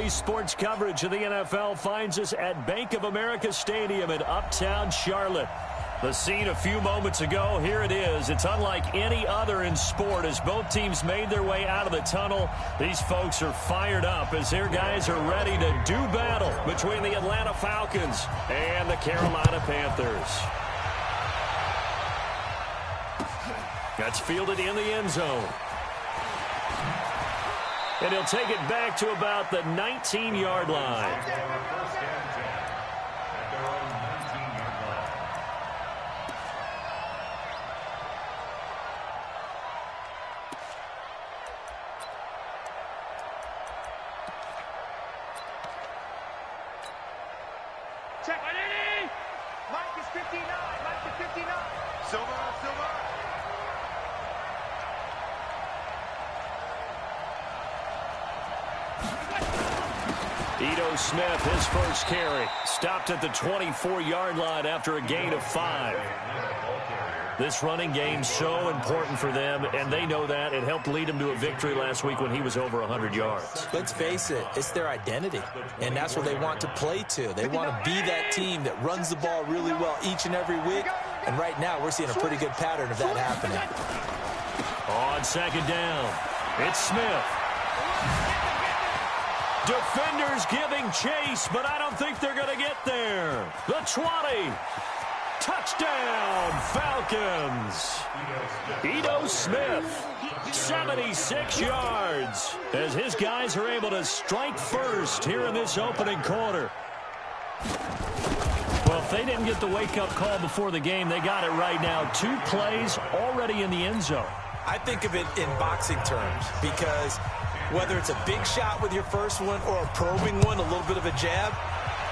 Today's sports coverage of the NFL finds us at Bank of America Stadium in Uptown Charlotte. The scene a few moments ago, here it is. It's unlike any other in sport as both teams made their way out of the tunnel. These folks are fired up as their guys are ready to do battle between the Atlanta Falcons and the Carolina Panthers. That's fielded in the end zone. And he'll take it back to about the 19-yard line. Check. Mike is 59. Mike is 59. Silver. Ito Smith, his first carry, stopped at the 24-yard line after a gain of 5. This running game so important for them, and they know that. It helped lead them to a victory last week when he was over 100 yards. Let's face it, it's their identity, and that's what they want to play to. They want to be that team that runs the ball really well each and every week, and right now we're seeing a pretty good pattern of that happening. On second down, it's Smith. Defenders giving chase, but I don't think they're going to get there. The 20. Touchdown, Falcons. Ito Smith, 76 yards, as his guys are able to strike first here in this opening quarter. Well, if they didn't get the wake-up call before the game, they got it right now. 2 plays already in the end zone. I think of it in boxing terms because whether it's a big shot with your first one or a probing one, a little bit of a jab,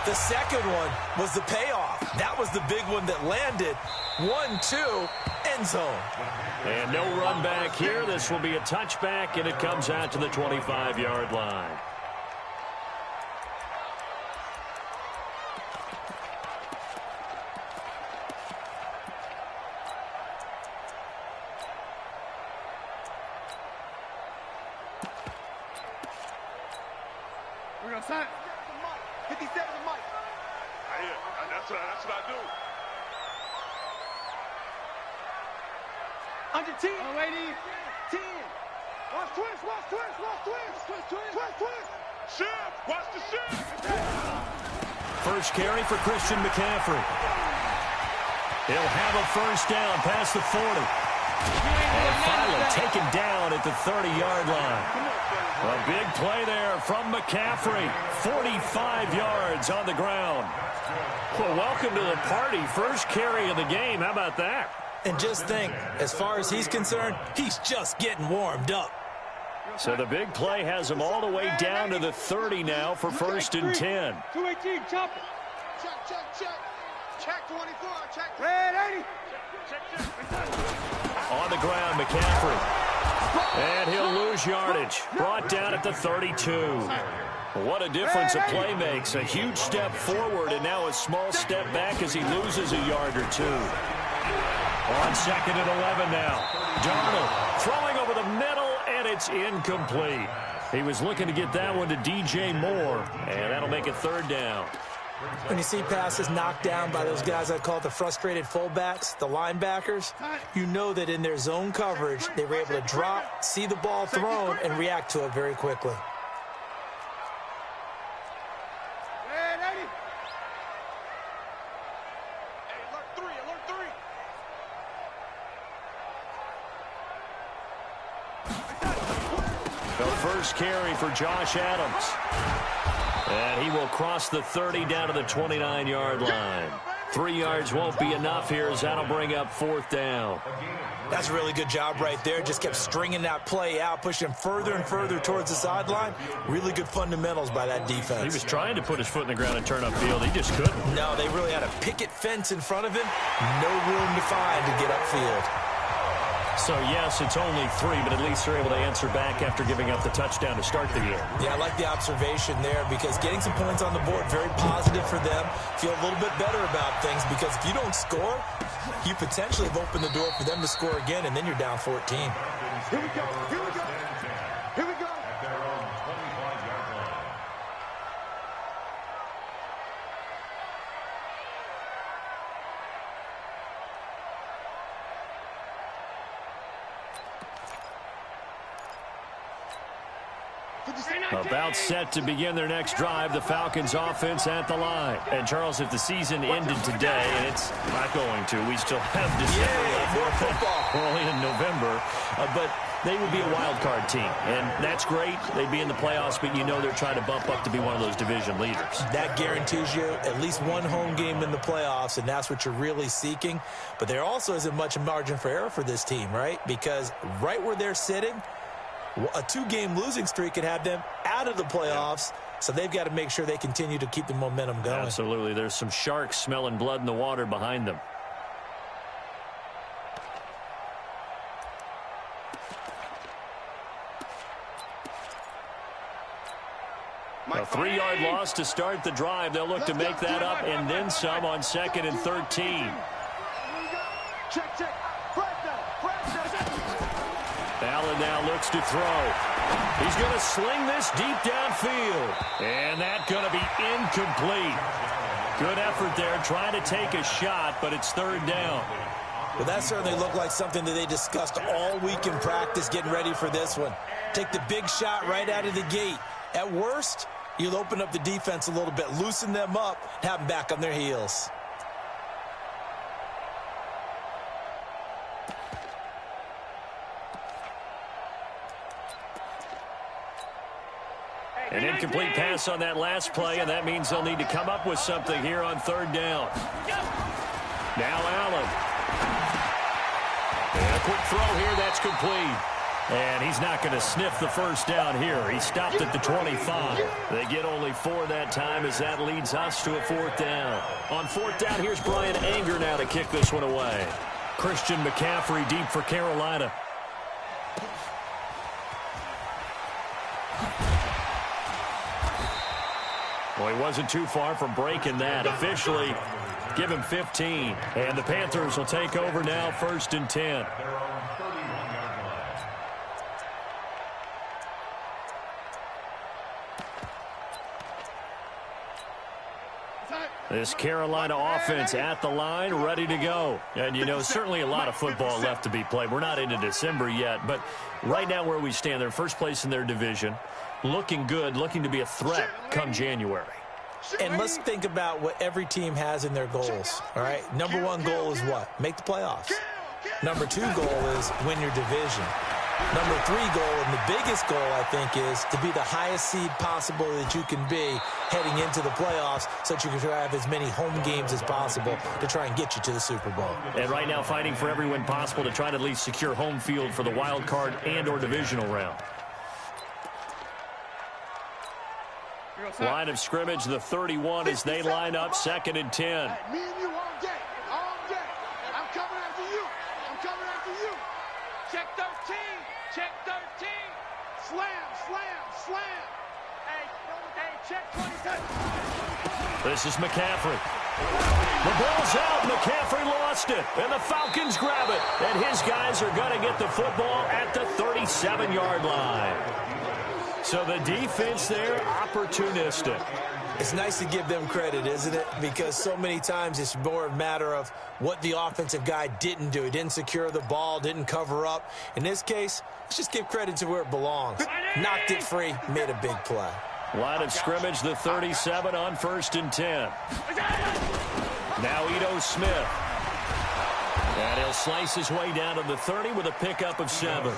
the second one was the payoff. That was the big one that landed. 1-2, end zone. And no run back here. This will be a touchback, and it comes out to the 25-yard line. We're going to sign. 57 to Mike. That's what I do. Under 10. Oh, wait, 10. Watch twist. Shift. Watch the shift. First carry for Christian McCaffrey. He'll have a first down past the 40. And finally taken down at the 30-yard line. A big play there from McCaffrey. 45 yards on the ground. Well, welcome to the party. First carry of the game. How about that? And just think, as far as he's concerned, he's just getting warmed up. So the big play has him all the way down to the 30 now for first and 10. 218, chop it. Check. Check 24. Check. Red 80. On the ground, McCaffrey. And he'll lose yardage. Brought down at the 32. What a difference a play makes. A huge step forward and now a small step back as he loses a yard or 2. On second and 11 now. Darnold throwing over the middle, and it's incomplete. He was looking to get that one to DJ Moore, and that'll make it third down. When you see passes knocked down by those guys I call the frustrated fullbacks, the linebackers, you know that in their zone coverage, they were able to drop, see the ball thrown, and react to it very quickly. The first carry for Josh Adams. And he will cross the 30 down to the 29-yard line. 3 yards won't be enough here as that'll bring up fourth down. That's a really good job right there. Just kept stringing that play out, pushing him further and further towards the sideline. Really good fundamentals by that defense. He was trying to put his foot in the ground and turn upfield. He just couldn't. No, they really had a picket fence in front of him. No room to find to get upfield. So, yes, it's only 3, but at least they're able to answer back after giving up the touchdown to start the game. Yeah, I like the observation there because getting some points on the board, very positive for them. Feel a little bit better about things because if you don't score, you potentially have opened the door for them to score again, and then you're down 14. Here we go. About set to begin their next drive, the Falcons offense at the line. And, Charles, if the season ended today, and it's not going to, we still have December left. More football. We're only in November. But they would be a wild card team. And that's great. They'd be in the playoffs, but you know they're trying to bump up to be one of those division leaders. That guarantees you at least one home game in the playoffs, and that's what you're really seeking. But there also isn't much margin for error for this team, right? Because right where they're sitting, a 2-game losing streak could have them out of the playoffs, so they've got to make sure they continue to keep the momentum going. Absolutely. There's some sharks smelling blood in the water behind them. A 3-yard loss to start the drive. They'll look to make that up and then some on 2nd and 13. Check. Allen now looks to throw. He's going to sling this deep downfield. And that's going to be incomplete. Good effort there trying to take a shot, but it's 3rd down. Well, that certainly looked like something that they discussed all week in practice getting ready for this one. Take the big shot right out of the gate. At worst, you'll open up the defense a little bit, loosen them up, have them back on their heels. An incomplete pass on that last play, and that means they'll need to come up with something here on 3rd down. Now Allen. And a quick throw here, that's complete. And he's not going to sniff the first down here. He stopped at the 25. They get only 4 that time as that leads us to a 4th down. On 4th down, here's Brian Anger now to kick this one away. Christian McCaffrey deep for Carolina. Well, he wasn't too far from breaking that. Officially, give him 15. And the Panthers will take over now, 1st and 10. This Carolina offense at the line, ready to go. And, you know, certainly a lot of football left to be played. We're not into December yet, but right now where we stand, they're first place in their division. Looking good, looking to be a threat come January. And let's think about what every team has in their goals, all right? Number 1 goal is what? Make the playoffs. Number 2 goal is win your division. Number 3 goal, and the biggest goal, I think, is to be the highest seed possible that you can be heading into the playoffs so that you can have as many home games as possible to try and get you to the Super Bowl. And right now fighting for every win possible to try to at least secure home field for the wild card and or divisional round. Line of scrimmage, the 31 as they line up, 2nd and 10. Me and you all day. All day. I'm coming after you. I'm coming after you. Check 13. Check 13. Slam. Hey, check 27. This is McCaffrey. The ball's out. McCaffrey lost it. And the Falcons grab it. And his guys are going to get the football at the 37-yard line. So the defense there, opportunistic. It's nice to give them credit, isn't it? Because so many times it's more a matter of what the offensive guy didn't do. He didn't secure the ball, didn't cover up. In this case, let's just give credit to where it belongs. Knocked it free, made a big play. Line of scrimmage, the 37 on 1st and 10. Now Ito Smith. And he'll slice his way down to the 30 with a pickup of 7.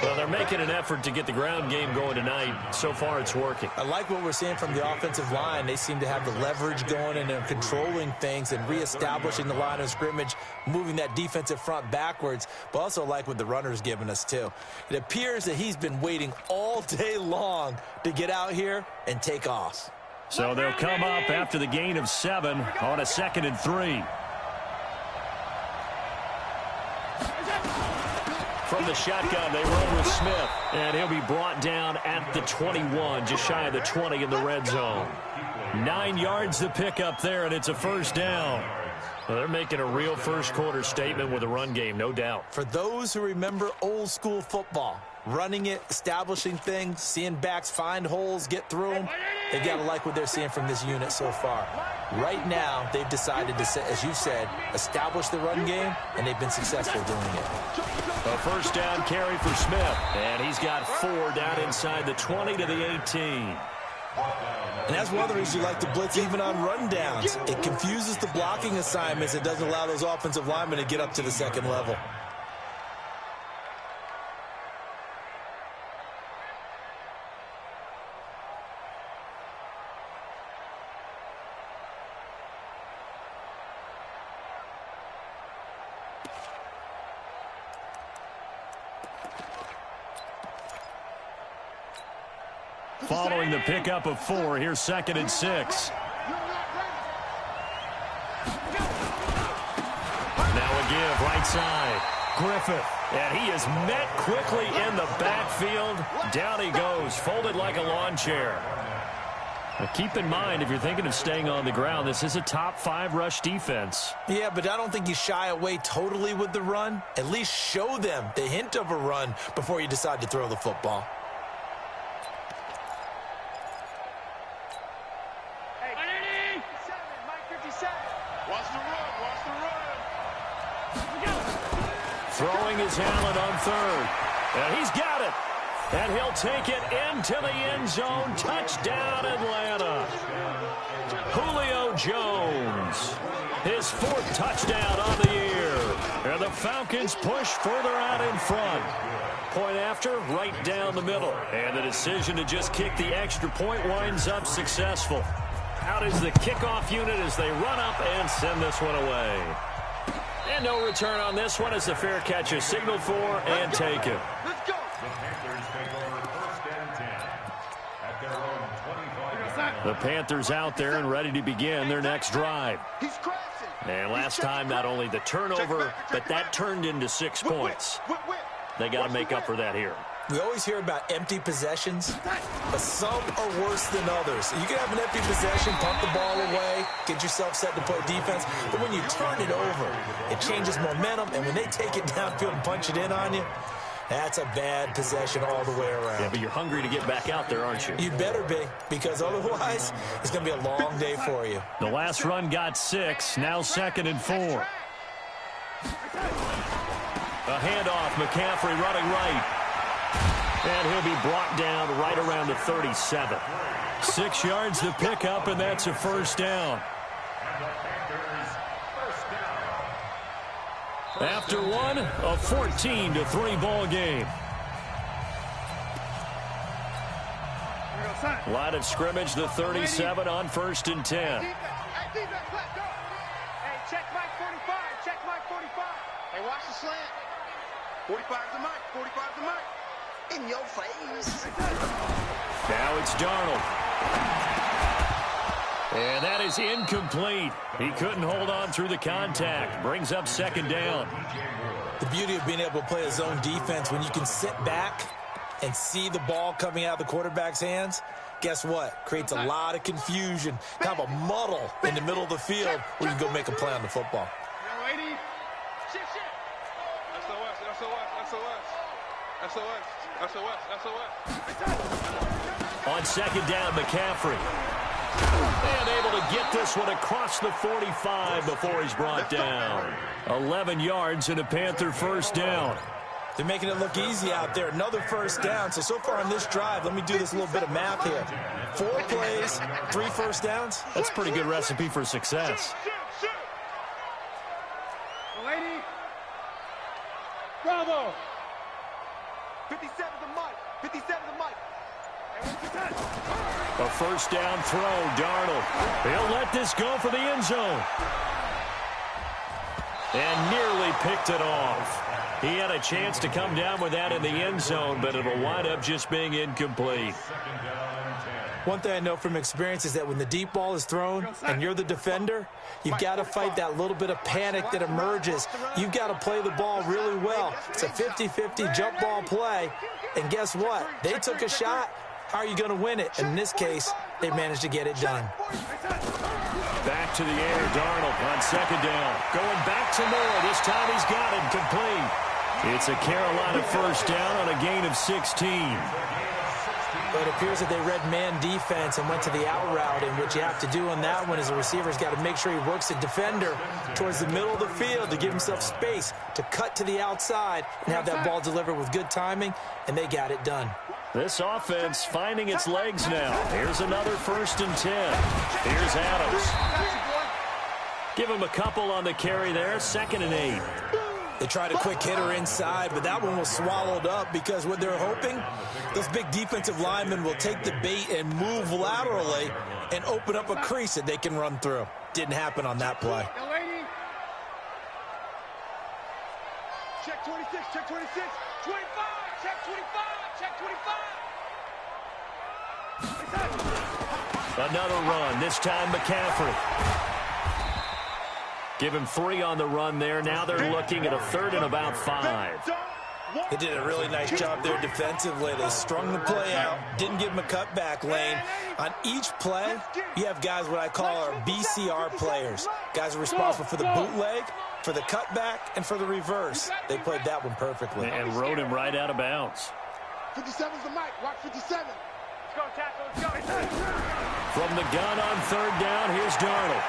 Well, they're making an effort to get the ground game going tonight. So far, it's working. I like what we're seeing from the offensive line. They seem to have the leverage going, and they're controlling things and reestablishing the line of scrimmage, moving that defensive front backwards, but also like what the runner's giving us, too. It appears that he's been waiting all day long to get out here and take off. So they'll come up after the gain of 7 on a 2nd and 3. From the shotgun, they roll with Smith, and he'll be brought down at the 21, just shy of the 20 in the red zone. 9 yards to pick up there, and it's a 1st down. Well, they're making a real first-quarter statement with a run game, no doubt. For those who remember old-school football, running it, establishing things, seeing backs find holes, get through them, they've got to like what they're seeing from this unit so far. Right now, they've decided to, as you said, establish the run game, and they've been successful doing it. A first down carry for Smith, and he's got 4 down inside the 20 to the 18. And that's one of the reasons you like to blitz even on rundowns. It confuses the blocking assignments. It doesn't allow those offensive linemen to get up to the second level. Following the pickup of 4, here's 2nd and 6. Now a give, right side. Griffith, and he is met quickly in the backfield. Down he goes, folded like a lawn chair. Now keep in mind, if you're thinking of staying on the ground, this is a top 5 rush defense. Yeah, but I don't think you shy away totally with the run. At least show them the hint of a run before you decide to throw the football. Throwing his helmet on 3rd. And he's got it. And he'll take it into the end zone. Touchdown, Atlanta. Julio Jones. His 4th touchdown on the year. And the Falcons push further out in front. Point after, right down the middle. And the decision to just kick the extra point winds up successful. Out is the kickoff unit as they run up and send this one away. And no return on this one as the fair catch is signaled for and taken. Let's go. The Panthers out there and ready to begin their next drive. And last time, not only the turnover, but that turned into 6 points. They got to make up for that here. We always hear about empty possessions, but some are worse than others. You can have an empty possession, pump the ball away, get yourself set to play defense, but when you turn it over, it changes momentum, and when they take it downfield and punch it in on you, that's a bad possession all the way around. Yeah, but you're hungry to get back out there, aren't you? You better be, because otherwise, it's going to be a long day for you. The last run got 6, now 2nd and 4. A handoff, McCaffrey running right. And he'll be brought down right around the 37. 6 yards to pick up, and that's a first down. After one, a 14-3 ball game. Line of scrimmage, the 37 on 1st and 10. Hey, check Mike 45. Check Mike 45. Hey, watch the slant. 45's the mic. 45's the mic. In your face. Now it's Darnold. And that is incomplete. He couldn't hold on through the contact. Brings up 2nd down. The beauty of being able to play a zone defense, when you can sit back and see the ball coming out of the quarterback's hands, guess what? Creates a lot of confusion, kind of a muddle in the middle of the field where you can go make a play on the football. On 2nd down, McCaffrey. And able to get this one across the 45 before he's brought down. 11 yards and a Panther first down. They're making it look easy out there. Another first down. So far on this drive, let me do this little bit of math here. 4 plays, 3 first downs. That's a pretty good recipe for success. Lady. Bravo. 57 the mic. 57 the mic. A first down throw, Darnold. He'll let this go for the end zone. And nearly picked it off. He had a chance to come down with that in the end zone, but it'll wind up just being incomplete. One thing I know from experience is that when the deep ball is thrown and you're the defender, you've got to fight that little bit of panic that emerges. You've got to play the ball really well. It's a 50-50 jump ball play. And guess what? They took a shot. How are you going to win it? And in this case, they managed to get it done. Back to the air, Darnold on second down. Going back to Moore. This time he's got it complete. It's a Carolina first down on a gain of 16. But it appears that they read man defense and went to the out route, and what you have to do on that one is the receiver's got to make sure he works the defender towards the middle of the field to give himself space to cut to the outside and have that ball delivered with good timing, and they got it done. This offense finding its legs now. Here's another 1st and 10. Here's Adams. Give him a couple on the carry there. 2nd and 8. They tried a quick hitter inside, but that one was swallowed up because what they're hoping, those big defensive linemen will take the bait and move laterally and open up a crease that they can run through. Didn't happen on that play. Check 26, check 26, 25, check 25, check 25. Another run, this time McCaffrey. Give him 3 on the run there. Now they're looking at a 3rd and about 5. They did a really nice job there defensively. They strung the play out, didn't give him a cutback lane. On each play, you have guys what I call our BCR players. Guys are responsible for the bootleg, for the cutback, and for the reverse. They played that one perfectly. And rode him right out of bounds. 57's the mic. Watch 57. Let's go, tackle. Let's go. From the gun on 3rd down, here's Darnold.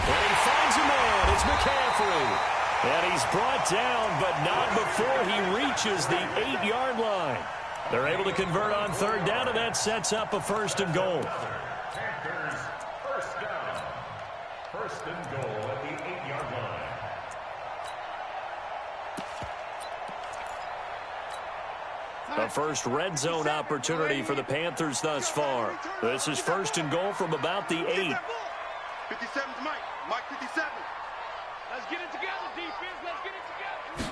And he finds a man. It's McCaffrey. And he's brought down, but not before he reaches the 8-yard line. They're able to convert on 3rd down, and that sets up a 1st and goal. Panthers, 1st down. 1st and goal at the 8-yard line. The first red zone opportunity for the Panthers thus far. This is 1st and goal from about the 8. 57's Mike. Mike 57. Let's get it together, defense. Let's get it together.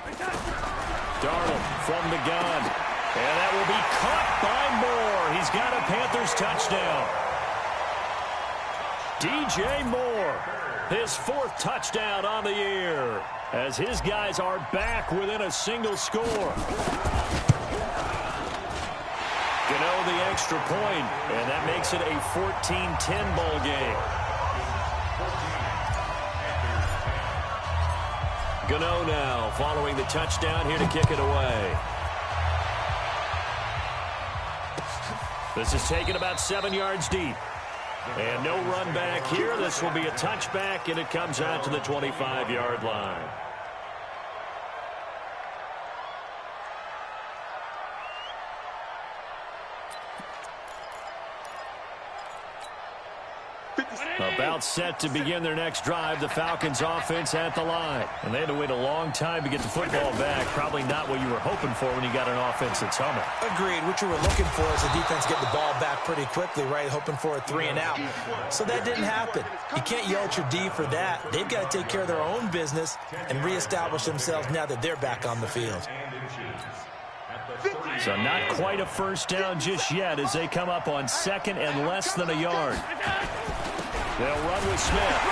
Darnold from the gun. And that will be caught by Moore. He's got a Panthers touchdown. DJ Moore, his 4th touchdown on the year, as his guys are back within a single score. Gano the extra point, and that makes it a 14-10 ball game. Gano now following the touchdown here to kick it away. This is taken about 7 yards deep. And no run back here. This will be a touchback, and it comes out to the 25-yard line. About set to begin their next drive, the Falcons offense at the line. And they had to wait a long time to get the football back. Probably not what you were hoping for when you got an offense that's humming. Agreed. What you were looking for is the defense get the ball back pretty quickly, right? Hoping for a 3 and out. So that didn't happen. You can't yell at your D for that. They've got to take care of their own business and reestablish themselves now that they're back on the field. So not quite a 1st down just yet as they come up on 2nd and less than a yard. They'll run with Smith.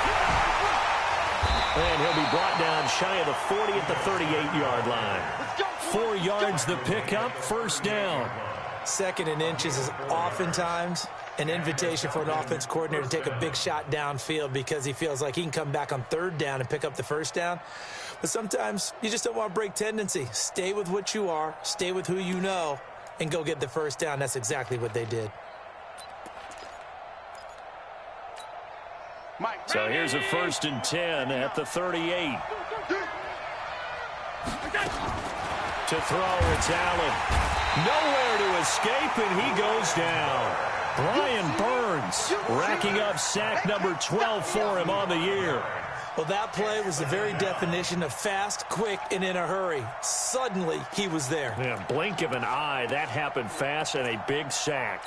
And he'll be brought down shy of the 40 at the 38-yard line. 4 yards the pickup, 1st down. 2nd and inches is oftentimes an invitation for an offense coordinator to take a big shot downfield because he feels like he can come back on 3rd down and pick up the 1st down. But sometimes you just don't want to break tendency. Stay with what you are, stay with who you know, and go get the 1st down. That's exactly what they did. So here's a 1st and 10 at the 38. To throw, it's Allen. Nowhere to escape, and he goes down. Brian Burns racking up sack number 12 for him on the year. Well, that play was the very definition of fast, quick, and in a hurry. Suddenly, he was there. Yeah, blink of an eye. That happened fast and a big sack.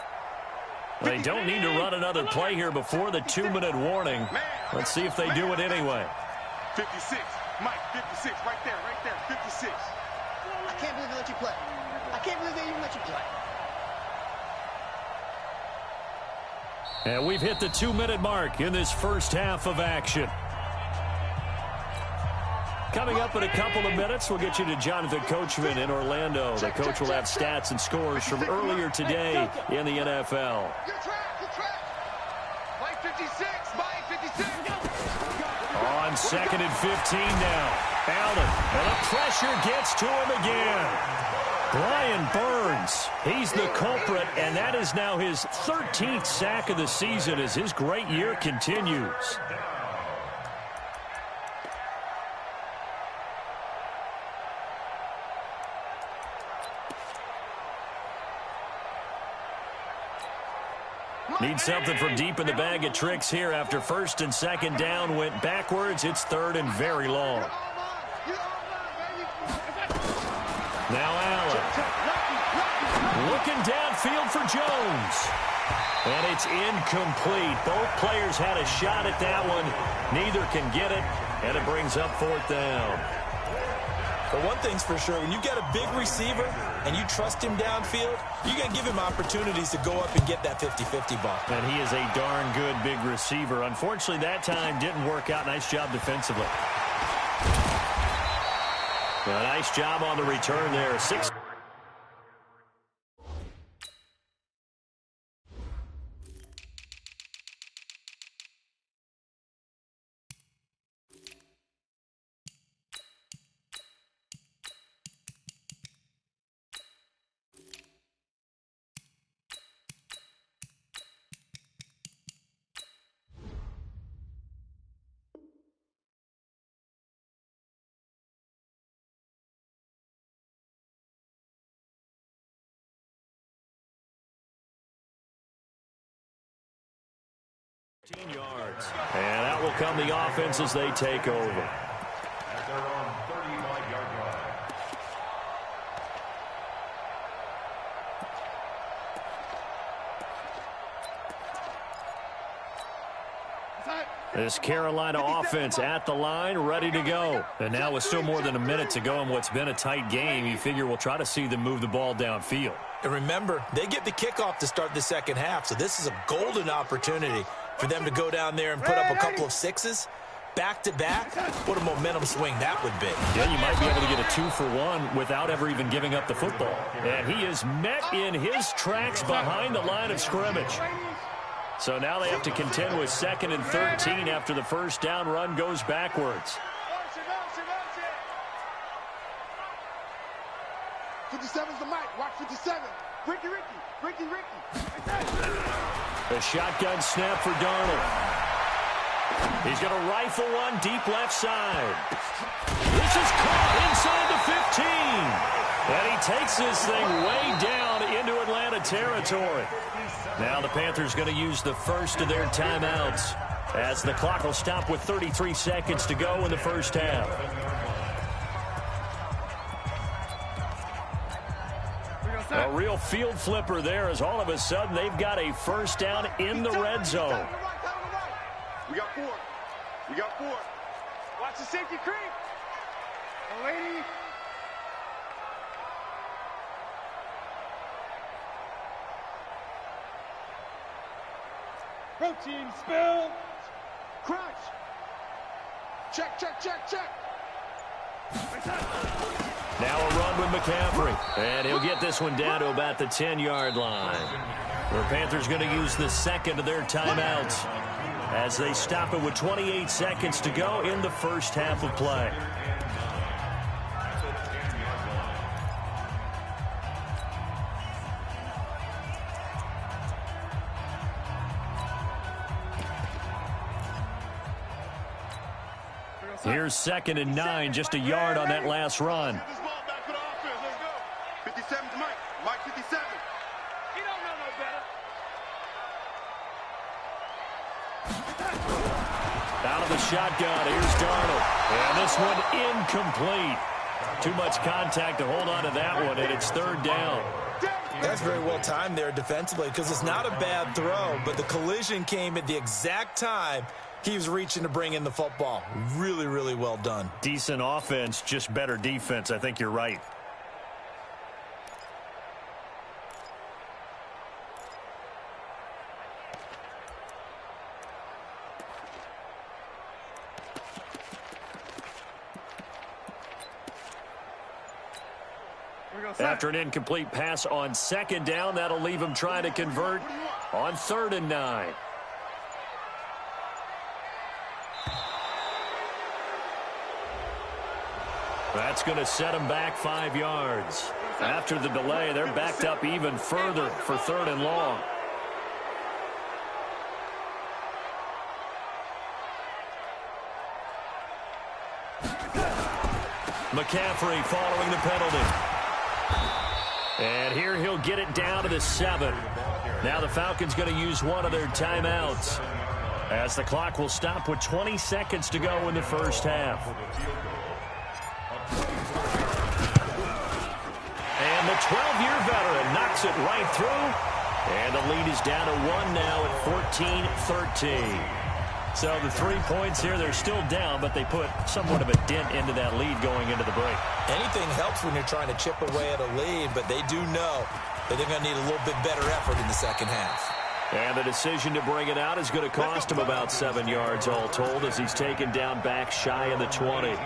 They don't need to run another play here before the 2-minute warning. Let's see if they do it anyway. 56. Mike, 56. Right there, 56. I can't believe they let you play. I can't believe they even let you play. And we've hit the 2-minute mark in this first half of action. Coming up in a couple of minutes, we'll get you to Jonathan Coachman in Orlando. The coach will have stats and scores from earlier today in the NFL. Good track. 56, Mike, 56. On 2nd and 15 now. Allen, and the pressure gets to him again. Brian Burns, he's the culprit, and that is now his 13th sack of the season as his great year continues. Need something from deep in the bag of tricks here after 1st and 2nd down went backwards. It's 3rd and very long. Now Allen. Looking downfield for Jones. And it's incomplete. Both players had a shot at that one. Neither can get it. And it brings up 4th down. But one thing's for sure, when you get a big receiver and you trust him downfield, you got to give him opportunities to go up and get that 50-50 ball. And he is a darn good big receiver. Unfortunately, that time didn't work out. Nice job defensively. A nice job on the return there. 6. Yards. And that will come the offense as they take over. At their own 35-yard line. This Carolina offense at the line, ready to go. And now with still more than a minute to go in what's been a tight game, you figure we'll try to see them move the ball downfield. And remember, they get the kickoff to start the second half, so this is a golden opportunity for them to go down there and put up a couple of sixes back-to-back. What a momentum swing that would be. Yeah, you might be able to get a 2-for-1 without ever even giving up the football. And he is met in his tracks behind the line of scrimmage. So now they have to contend with 2nd and 13 after the first down run goes backwards. 57's the mic. Watch 57. Ricky. A shotgun snap for Darnold. He's going to rifle one deep left side. This is caught inside the 15. And he takes this thing way down into Atlanta territory. Now the Panthers going to use the first of their timeouts as the clock will stop with 33 seconds to go in the first half. A real field flipper there as all of a sudden they've got a first down in the red zone. We got 4. Watch the safety creep. Oh, lady. Protein spill. Crunch. Check. Now a run with McCaffrey. And he'll get this one down to about the 10-yard line. The Panthers going to use the second of their timeouts as they stop it with 28 seconds to go in the first half of play. Here's 2nd and 9, just a yard on that last run. 57's Mike 57. He don't know no better. Out of the shotgun, here's Darnold. And this one incomplete. Too much contact to hold on to that one, and it's 3rd down. That's very well timed there defensively because it's not a bad throw, but the collision came at the exact time he was reaching to bring in the football. Really, really well done. Decent offense, just better defense. I think you're right. After an incomplete pass on 2nd down, that'll leave him trying to convert on 3rd and 9. That's going to set them back 5 yards. After the delay, they're backed up even further for 3rd and long. McCaffrey following the penalty. And here he'll get it down to the 7. Now the Falcons going to use one of their timeouts, as the clock will stop with 20 seconds to go in the first half. And the 12-year veteran knocks it right through. And the lead is down to 1 now at 14-13. So the 3 points here, they're still down, but they put somewhat of a dent into that lead going into the break. Anything helps when you're trying to chip away at a lead, but they do know that they're going to need a little bit better effort in the second half. And the decision to bring it out is going to cost him about 7 yards all told, as he's taken down back shy of the 20.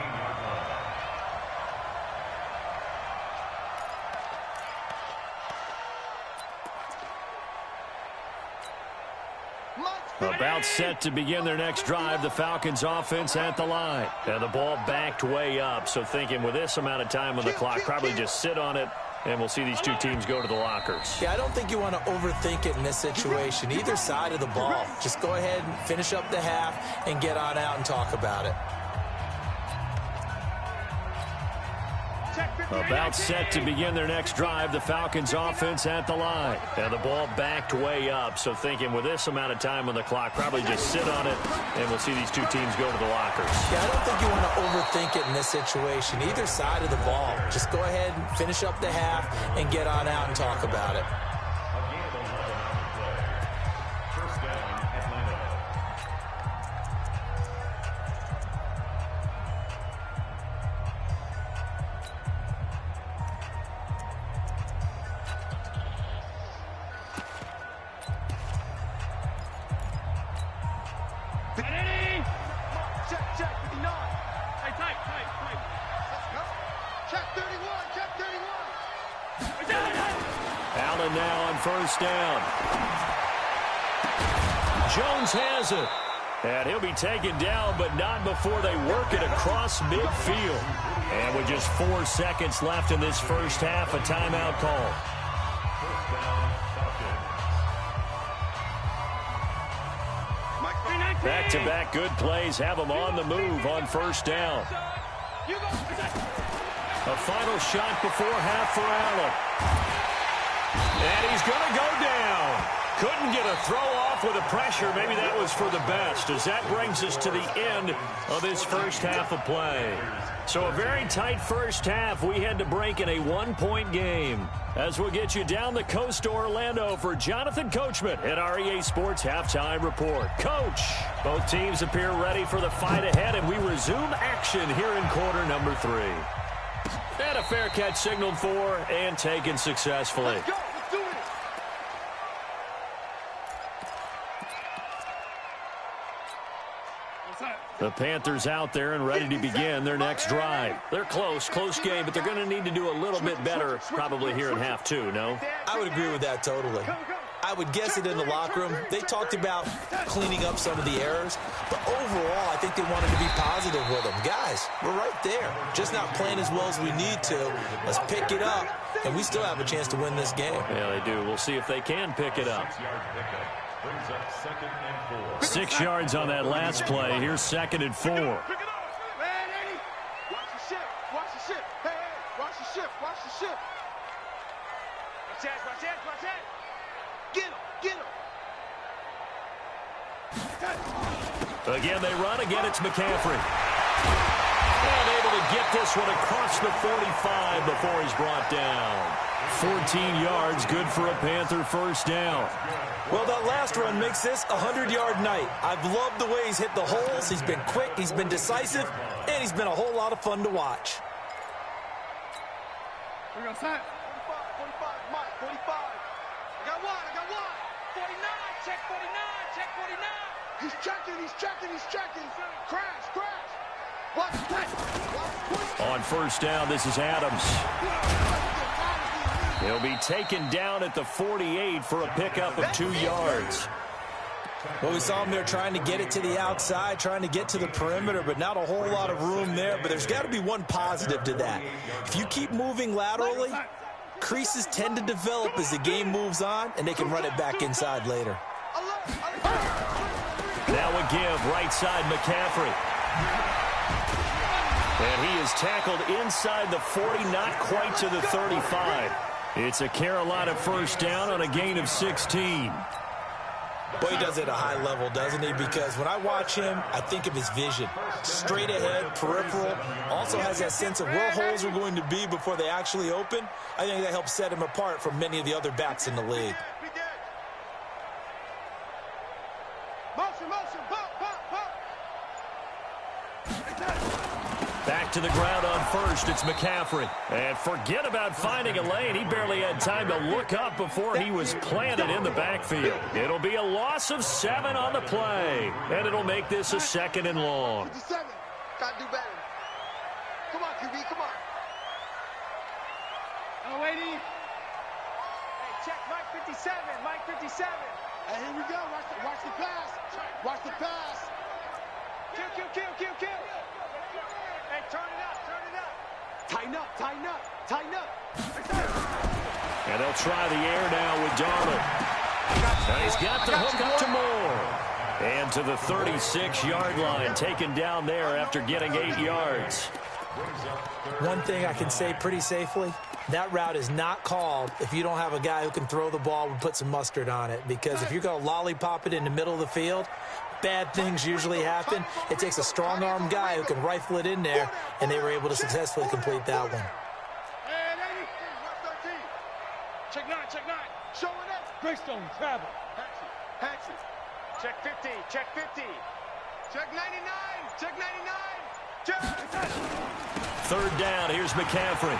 About set to begin their next drive, the Falcons offense at the line. And the ball backed way up, so thinking with this amount of time on the clock, probably just sit on it, and we'll see these two teams go to the lockers. Yeah, I don't think you want to overthink it in this situation. Either side of the ball. Just go ahead and finish up the half and get on out and talk about it. About set to begin their next drive, the Falcons offense at the line. And the ball backed way up, so thinking with this amount of time on the clock, probably just sit on it, and we'll see these two teams go to the lockers. Yeah, I don't think you want to overthink it in this situation. Either side of the ball. Just go ahead and finish up the half and get on out and talk about it. First down. Jones has it. And he'll be taken down, but not before they work it across midfield. And with just 4 seconds left in this first half, a timeout call. Back-to-back good plays have them on the move on first down. A final shot before half for Allen. And he's going to go down. Couldn't get a throw off with the pressure. Maybe that was for the best, as that brings us to the end of this first half of play. So a very tight first half. We had to break in a 1-point game. As we'll get you down the coast to Orlando for Jonathan Coachman at our EA Sports Halftime Report. Coach, both teams appear ready for the fight ahead, and we resume action here in quarter number 3. And a fair catch signaled for and taken successfully. Let's go. Let's do it. The Panthers out there and ready to begin their next drive. They're close game, but they're going to need to do a little bit better probably here in half 2, no? I would agree with that totally. I would guess it in the locker room. They talked about cleaning up some of the errors, but overall, I think they wanted to be positive with them. Guys, we're right there. Just not playing as well as we need to. Let's pick it up, and we still have a chance to win this game. Yeah, they do. We'll see if they can pick it up. 6 yards on that last play. Here's 2nd and 4. Man, Eddie, watch the ship. Watch the ship. Hey, watch the ship. Watch the ship. Watch that. Watch that. Watch that. Get him. Get him. Again, they run. Again, it's McCaffrey. And able to get this one across the 45 before he's brought down. 14 yards, good for a Panther first down. Well, that last run makes this a 100-yard night. I've loved the way he's hit the holes. He's been quick, he's been decisive, and he's been a whole lot of fun to watch. We got set. 45, Mike, 45. I got one. 49, check 49, check 49. He's checking. Crash. Watch that. On first down, this is Adams. He'll be taken down at the 48 for a pickup of 2 yards. Well, we saw him there trying to get it to the outside, trying to get to the perimeter, but not a whole lot of room there. But there's got to be one positive to that. If you keep moving laterally, creases tend to develop as the game moves on, and they can run it back inside later. Now a give, right side McCaffrey. And he is tackled inside the 40, not quite to the 35. It's a Carolina first down on a gain of 16. Boy, he does it at a high level, doesn't he? Because when I watch him, I think of his vision. Straight ahead, peripheral. Also has that sense of where holes are going to be before they actually open. I think that helps set him apart from many of the other backs in the league. Motion, motion, bump, bump, bump. Back to the ground on first, it's McCaffrey. And forget about finding a lane. He barely had time to look up before he was planted in the backfield. It'll be a loss of 7 on the play. And it'll make this a 2nd and long. 57. Gotta do better. Come on, QB, come on. Oh, wait. Hey, check Mike 57, Mike 57. Hey, here we go. Watch the pass. Watch the pass. Kill. Hey, turn it up. Tighten up. And they'll try the air now with Darnold. Now he's got the hook up to Moore. And to the 36-yard line, taken down there after getting 8 yards. One thing I can say pretty safely, that route is not called if you don't have a guy who can throw the ball and put some mustard on it. Because if you're going to lollipop it in the middle of the field, bad things usually happen. It takes a strong-arm guy who can rifle it in there, and they were able to successfully complete that one. Check 9. Showing up. Greystone, travel. Paxi. Check 50. Check 99. Check 3rd down, here's McCaffrey.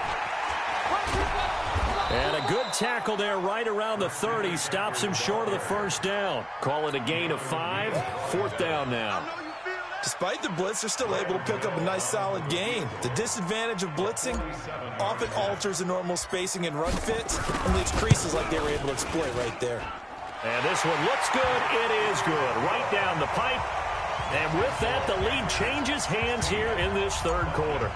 And a good tackle there right around the 30. Stops him short of the first down. Call it a gain of 5. 4th down now. Despite the blitz, they're still able to pick up a nice solid gain. The disadvantage of blitzing often alters the normal spacing and run fits and leaves creases like they were able to exploit right there. And this one looks good. It is good. Right down the pipe. And with that, the lead changes hands here in this 3rd quarter.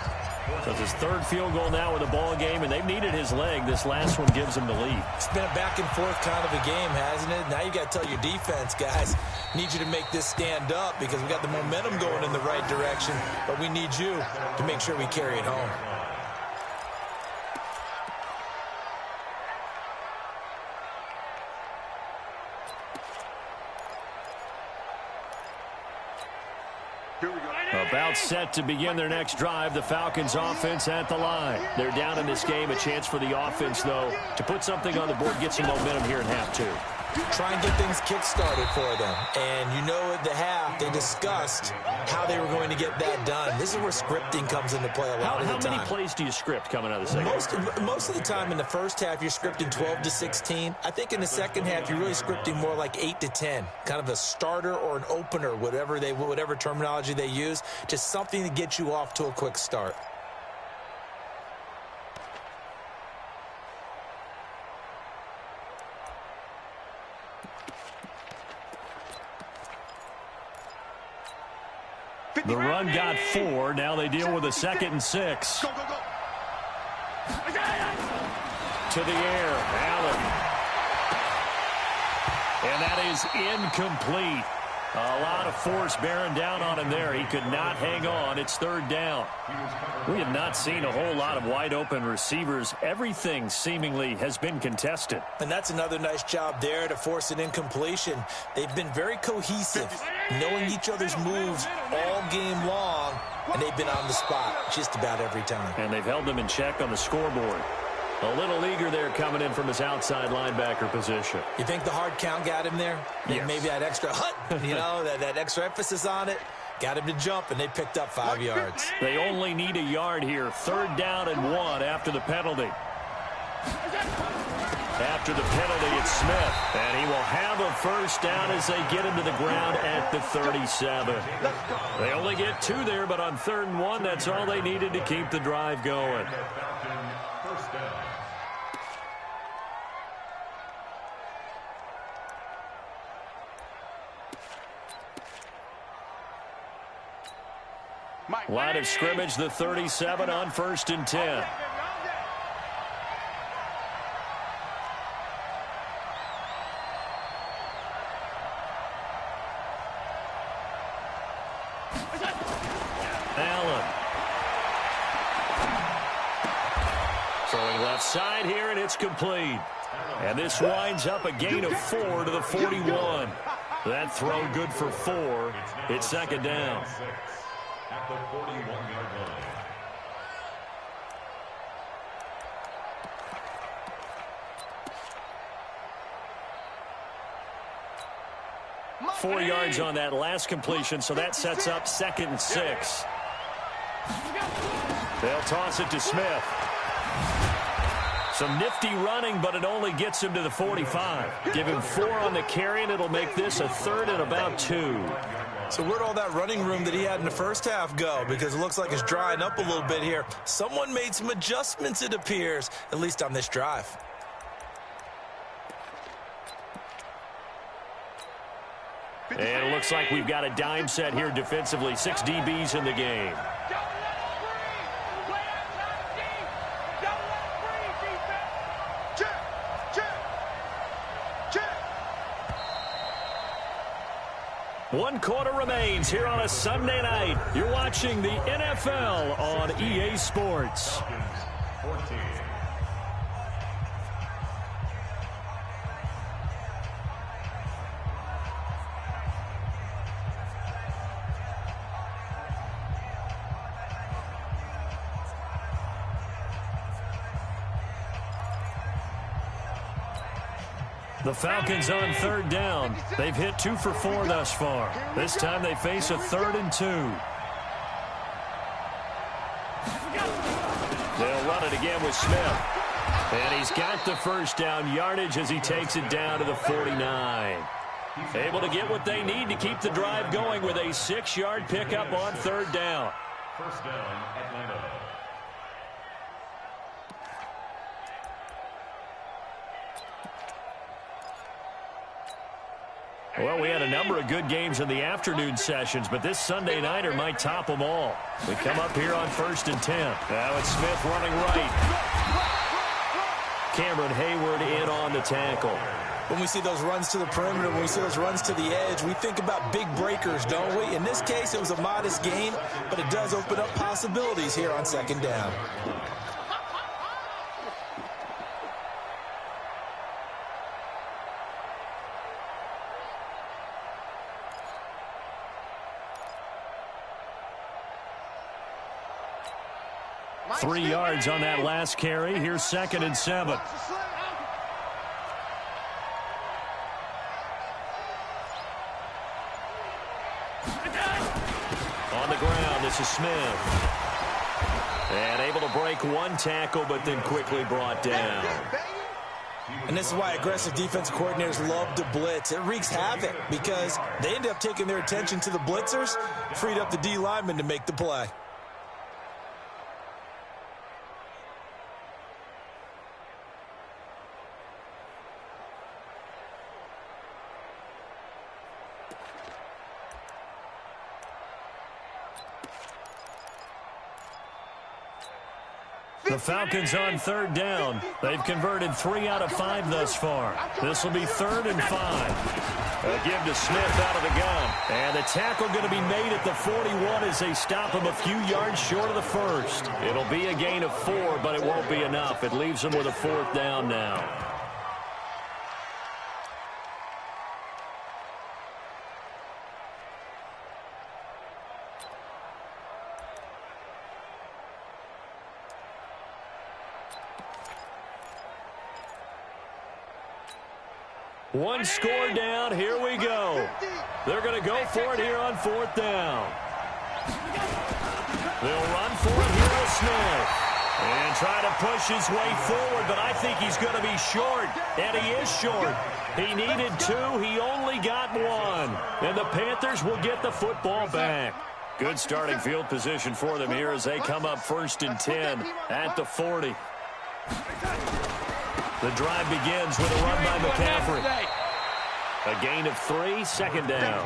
So it's his 3rd field goal now with the ball game, and they've needed his leg. This last one gives him the lead. It's been a back-and-forth kind of a game, hasn't it? Now you got to tell your defense, guys, need you to make this stand up because we got the momentum going in the right direction, but we need you to make sure we carry it home. About set to begin their next drive, the Falcons offense at the line. They're down in this game. A chance for the offense, though, to put something on the board, get some momentum here in half 2. Try and get things kick-started for them. And you know at the half, they discussed how they were going to get that done. This is where scripting comes into play a lot of the time. How many plays do you script coming out of the second? Most of the time in the first half, you're scripting 12 to 16. I think in the second half, you're really scripting more like 8 to 10. Kind of a starter or an opener, whatever terminology they use. Just something to get you off to a quick start. The run got 4. Now they deal with a 2nd and 6. Go. To the air, Allen. And that is incomplete. A lot of force bearing down on him there. He could not hang on. It's 3rd down. We have not seen a whole lot of wide-open receivers. Everything seemingly has been contested. And that's another nice job there to force an incompletion. They've been very cohesive, knowing each other's moves all game long, and they've been on the spot just about every time. And they've held them in check on the scoreboard. A little eager there coming in from his outside linebacker position. You think the hard count got him there? Yes. Maybe that extra that extra emphasis on it got him to jump, and they picked up 5 yards. They only need a yard here. 3rd down and 1 after the penalty. After the penalty, it's Smith. And he will have a first down as they get him to the ground at the 37. They only get 2 there, but on 3rd and 1, that's all they needed to keep the drive going. Line of scrimmage, the 37 on 1st and 10. Allen. Throwing left side here, and it's complete. And this winds up a gain of 4 to the 41. That throw good for 4. It's second down. At the 41-yard line. 4 yards on that last completion, so that sets up 2nd and 6. They'll toss it to Smith. Some nifty running, but it only gets him to the 45. Give him 4 on the carry, and it'll make this a 3rd and about 2. So where'd all that running room that he had in the first half go? Because it looks like it's drying up a little bit here. Someone made some adjustments, it appears, at least on this drive. And it looks like we've got a dime set here defensively. 6 DBs in the game. One quarter remains here on a Sunday night. You're watching the NFL on EA Sports. Falcons, 14. The Falcons on 3rd down. They've hit 2 for 4 thus far. This time they face a 3rd and 2. They'll run it again with Smith. And he's got the first down yardage as he takes it down to the 49. Able to get what they need to keep the drive going with a 6-yard pickup on 3rd down. First down, Atlanta. Well, we had a number of good games in the afternoon sessions, but this Sunday nighter might top them all. We come up here on 1st and 10. Now it's Smith running right. Cameron Hayward in on the tackle. When we see those runs to the perimeter, when we see those runs to the edge, we think about big breakers, don't we? In this case, it was a modest gain, but it does open up possibilities here on 2nd down. Three yards on that last carry. Here's 2nd and 7. On the ground, this is Smith. And able to break one tackle, but then quickly brought down. And this is why aggressive defensive coordinators love to blitz. It wreaks havoc because they end up taking their attention to the blitzers, freed up the D lineman to make the play. The Falcons on 3rd down. They've converted 3 out of 5 thus far. This will be 3rd and 5. A give to Smith out of the gun. And the tackle going to be made at the 41 as they stop him a few yards short of the first. It'll be a gain of 4, but it won't be enough. It leaves them with a 4th down now. One score down. Here we go. They're going to go for it here on 4th down. They'll run for it here with Smith. And try to push his way forward, but I think he's going to be short. And he is short. He needed 2. He only got 1. And the Panthers will get the football back. Good starting field position for them here as they come up 1st and 10 at the 40. The drive begins with a run by McCaffrey. A gain of 3, second down.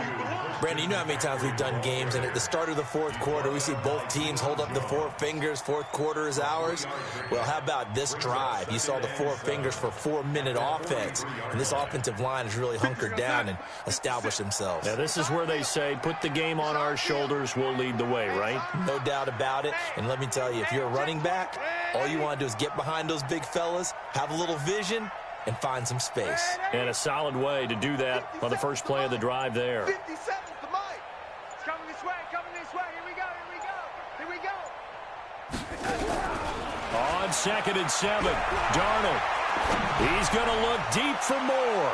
Brandon, you know how many times we've done games, and at the start of the fourth quarter, we see both teams hold up the 4 fingers, fourth quarter is ours. Well, how about this drive? You saw the 4 fingers for 4-minute offense, and this offensive line has really hunkered down and established themselves. Now, this is where they say, put the game on our shoulders, we'll lead the way, right? No doubt about it, and let me tell you, if you're a running back, all you want to do is get behind those big fellas, have a little vision, and find some space. And a solid way to do that on the first play of the drive there. 50 seconds to Mike. It's coming this way, Here we go, here we go, here we go. On 2nd and 7, Darnold. He's going to look deep for more.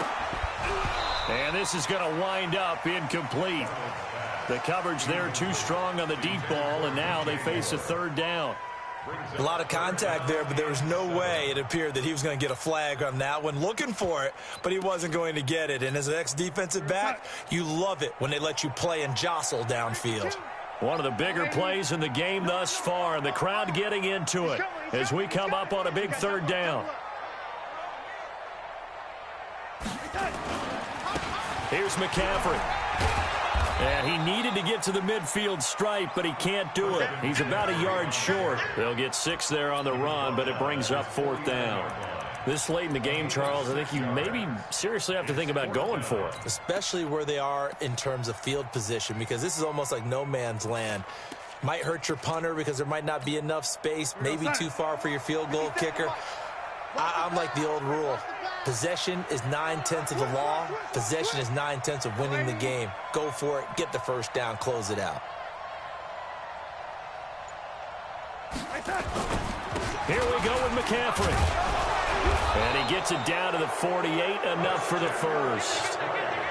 And this is going to wind up incomplete. The coverage there too strong on the deep ball, and now they face a 3rd down. A lot of contact there, but there was no way it appeared that he was going to get a flag on that one. Looking for it, but he wasn't going to get it. And as an ex-defensive back, you love it when they let you play and jostle downfield. One of the bigger plays in the game thus far, and the crowd getting into it as we come up on a big 3rd down. Here's McCaffrey. And he needed to get to the midfield stripe, but he can't do it. He's about a yard short. They'll get 6 there on the run, but it brings up 4th down. This late in the game, Charles, I think you maybe seriously have to think about going for it. Especially where they are in terms of field position, because this is almost like no man's land. Might hurt your punter because there might not be enough space, maybe too far for your field goal kicker. I'm like the old rule. Possession is 9/10 of the law. Possession is 9/10 of winning the game. Go for it. Get the first down. Close it out. Here we go with McCaffrey. And he gets it down to the 48, enough for the first.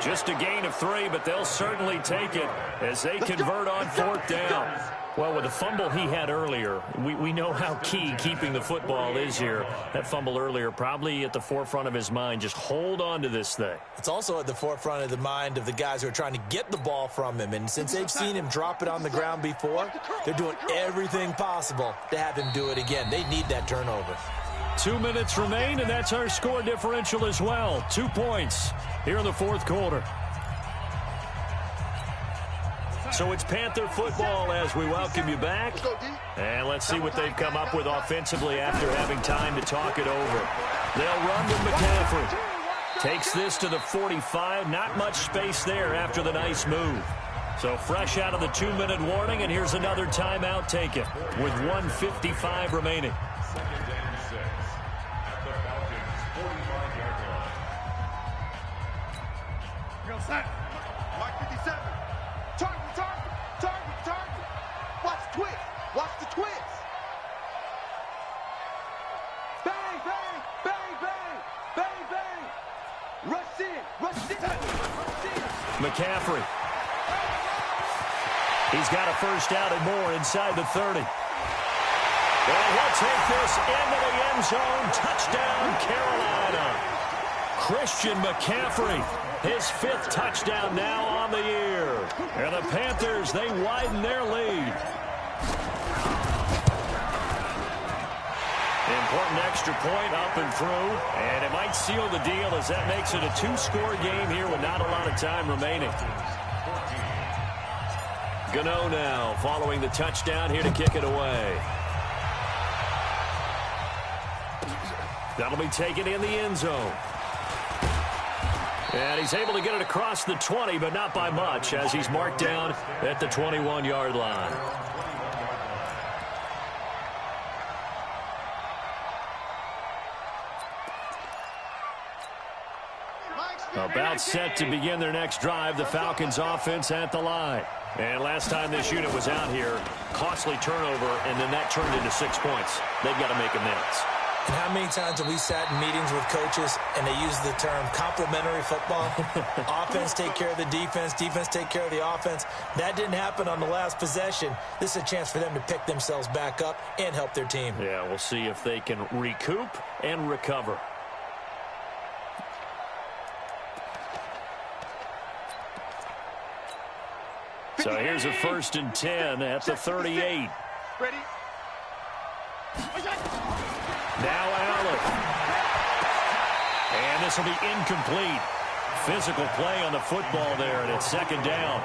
Just a gain of 3, but they'll certainly take it as they convert on 4th down. Well, with the fumble he had earlier, we know how key keeping the football is here. That fumble earlier probably at the forefront of his mind. Just hold on to this thing. It's also at the forefront of the mind of the guys who are trying to get the ball from him. And since they've seen him drop it on the ground before, they're doing everything possible to have him do it again. They need that turnover. 2 minutes remain, and that's our score differential as well. 2 points here in the 4th quarter. So it's Panther football as we welcome you back. And let's see what they've come up with offensively after having time to talk it over. They'll run with McCaffrey. Takes this to the 45. Not much space there after the nice move. So fresh out of the 2-minute warning, and here's another timeout taken with 1:55 remaining. Second and 6 at the Falcons' 45-yard line. Go set. Mark 57. Target. Watch the twist. Watch the twist. Bang, bang, bang, bang, bang, bang. Rush in. McCaffrey. He's got a first down and more inside the 30. And he'll take this into the end zone. Touchdown, Carolina. Christian McCaffrey, his 5th touchdown now on the year. And the Panthers, they widen their lead. Important extra point up and through. And it might seal the deal as that makes it a 2-score game here with not a lot of time remaining. Gano now following the touchdown here to kick it away. That'll be taken in the end zone. And he's able to get it across the 20, but not by much, as he's marked down at the 21-yard line. About set to begin their next drive, the Falcons offense at the line. And last time this unit was out here, costly turnover, and then that turned into 6 points. They've got to make amends. And how many times have we sat in meetings with coaches and they use the term complementary football? Offense take care of the defense, defense take care of the offense. That didn't happen on the last possession. This is a chance for them to pick themselves back up and help their team. Yeah, we'll see if they can recoup and recover. So here's a 1st and 10 at the 38. Ready? Now Allen. And this will be incomplete. physical play on the football there, and it's second down.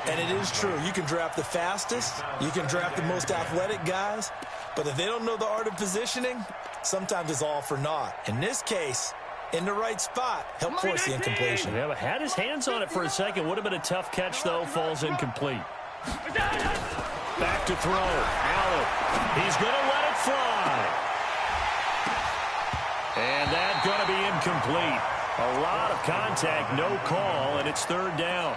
And it is true. You can draft the fastest. You can draft the most athletic guys. But if they don't know the art of positioning, sometimes it's all for naught. In this case, in the right spot, help force the incompletion. Yeah, but had his hands on it for a second. Would have been a tough catch, though. Falls incomplete. Back to throw. Allen. He's going to let it fly. And that's going to be incomplete. A lot of contact, no call, and it's third down.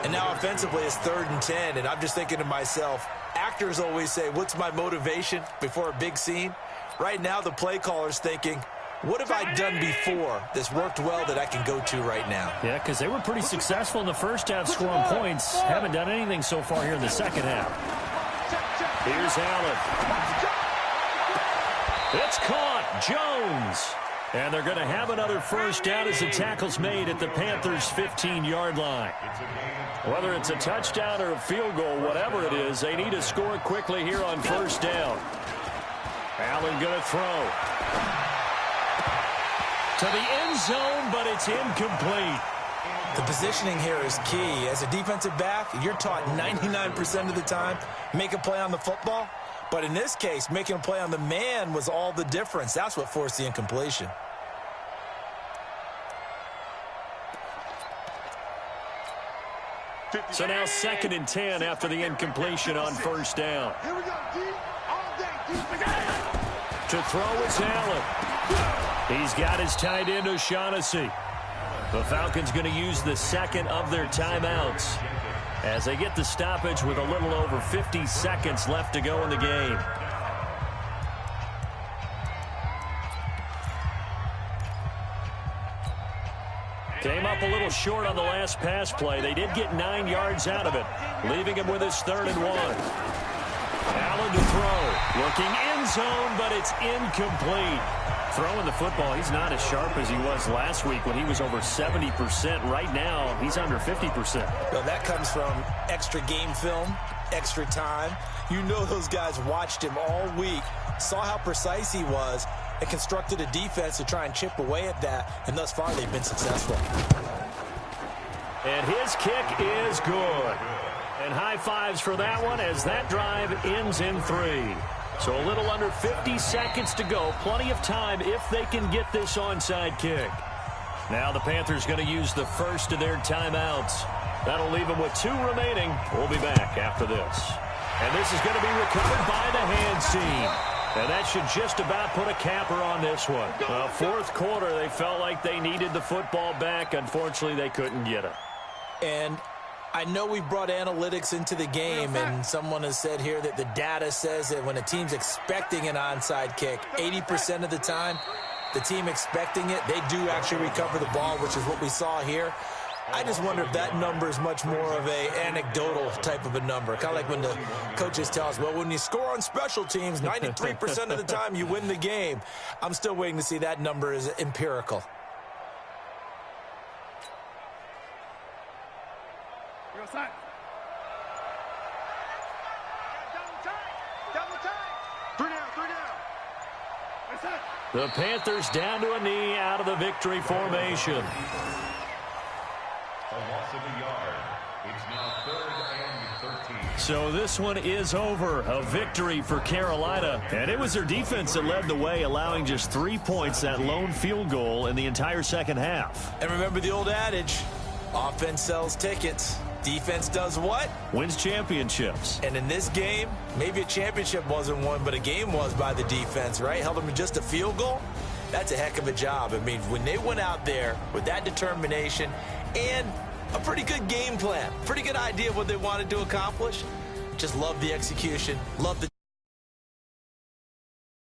And now offensively it's 3rd and 10, and I'm just thinking to myself, actors always say, what's my motivation before a big scene? Right now the play caller's thinking, what have I done before that's worked well that I can go to right now? Yeah, because they were pretty successful in the first half scoring points. Haven't done anything so far here in the second half. Here's Allen. It's caught. Jones. And they're going to have another first down as the tackle's made at the Panthers' 15-yard line. Whether it's a touchdown or a field goal, whatever it is, they need to score quickly here on first down. Allen going to throw. To the end zone, but it's incomplete. The positioning here is key. As a defensive back, you're taught 99% of the time, make a play on the football. But in this case, making a play on the man was all the difference. That's what forced the incompletion. So now 2nd and 10 after the incompletion on first down. Here we go, D. All day, D. To throw is Allen. He's got his tight end O'Shaughnessy. The Falcons going to use the second of their timeouts as they get the stoppage with a little over 50 seconds left to go in the game. Came up a little short on the last pass play. They did get 9 yards out of it, leaving him with his 3rd and 1. Allen to throw. Looking end zone, but it's incomplete. Throwing the football, he's not as sharp as he was last week when he was over 70%. Right now, he's under 50%. Well, that comes from extra game film, extra time. You know those guys watched him all week, saw how precise he was, and constructed a defense to try and chip away at that, and thus far they've been successful. And his kick is good. And high fives for that one as that drive ends in 3. So a little under 50 seconds to go. Plenty of time if they can get this onside kick. Now the Panthers going to use the first of their timeouts. That'll leave them with 2 remaining. We'll be back after this. And this is going to be recovered by the hands team. And that should just about put a capper on this one. Well, 4th quarter, they felt like they needed the football back. Unfortunately, they couldn't get it. And I know we've brought analytics into the game, and someone has said here that the data says that when a team's expecting an onside kick, 80% of the time, the team expecting it, they do actually recover the ball, which is what we saw here. I just wonder if that number is much more of a anecdotal type of a number. Kind of like when the coaches tell us, well, when you score on special teams, 93% of the time you win the game. I'm still waiting to see that number is empirical. Double time. Double time. 3 down, 3 down. That's it. The Panthers down to a knee out of the victory formation. A loss of a yard. It's now 3rd and 13. So this one is over. A victory for Carolina. And it was their defense that led the way, allowing just 3 points, that lone field goal in the entire second half. And remember the old adage, offense sells tickets. Defense does what? Wins championships. And in this game, maybe a championship wasn't won, but a game was by the defense, right? Held them to just a field goal. That's a heck of a job. I mean, when they went out there with that determination and a pretty good game plan, pretty good idea of what they wanted to accomplish, just love the execution, love the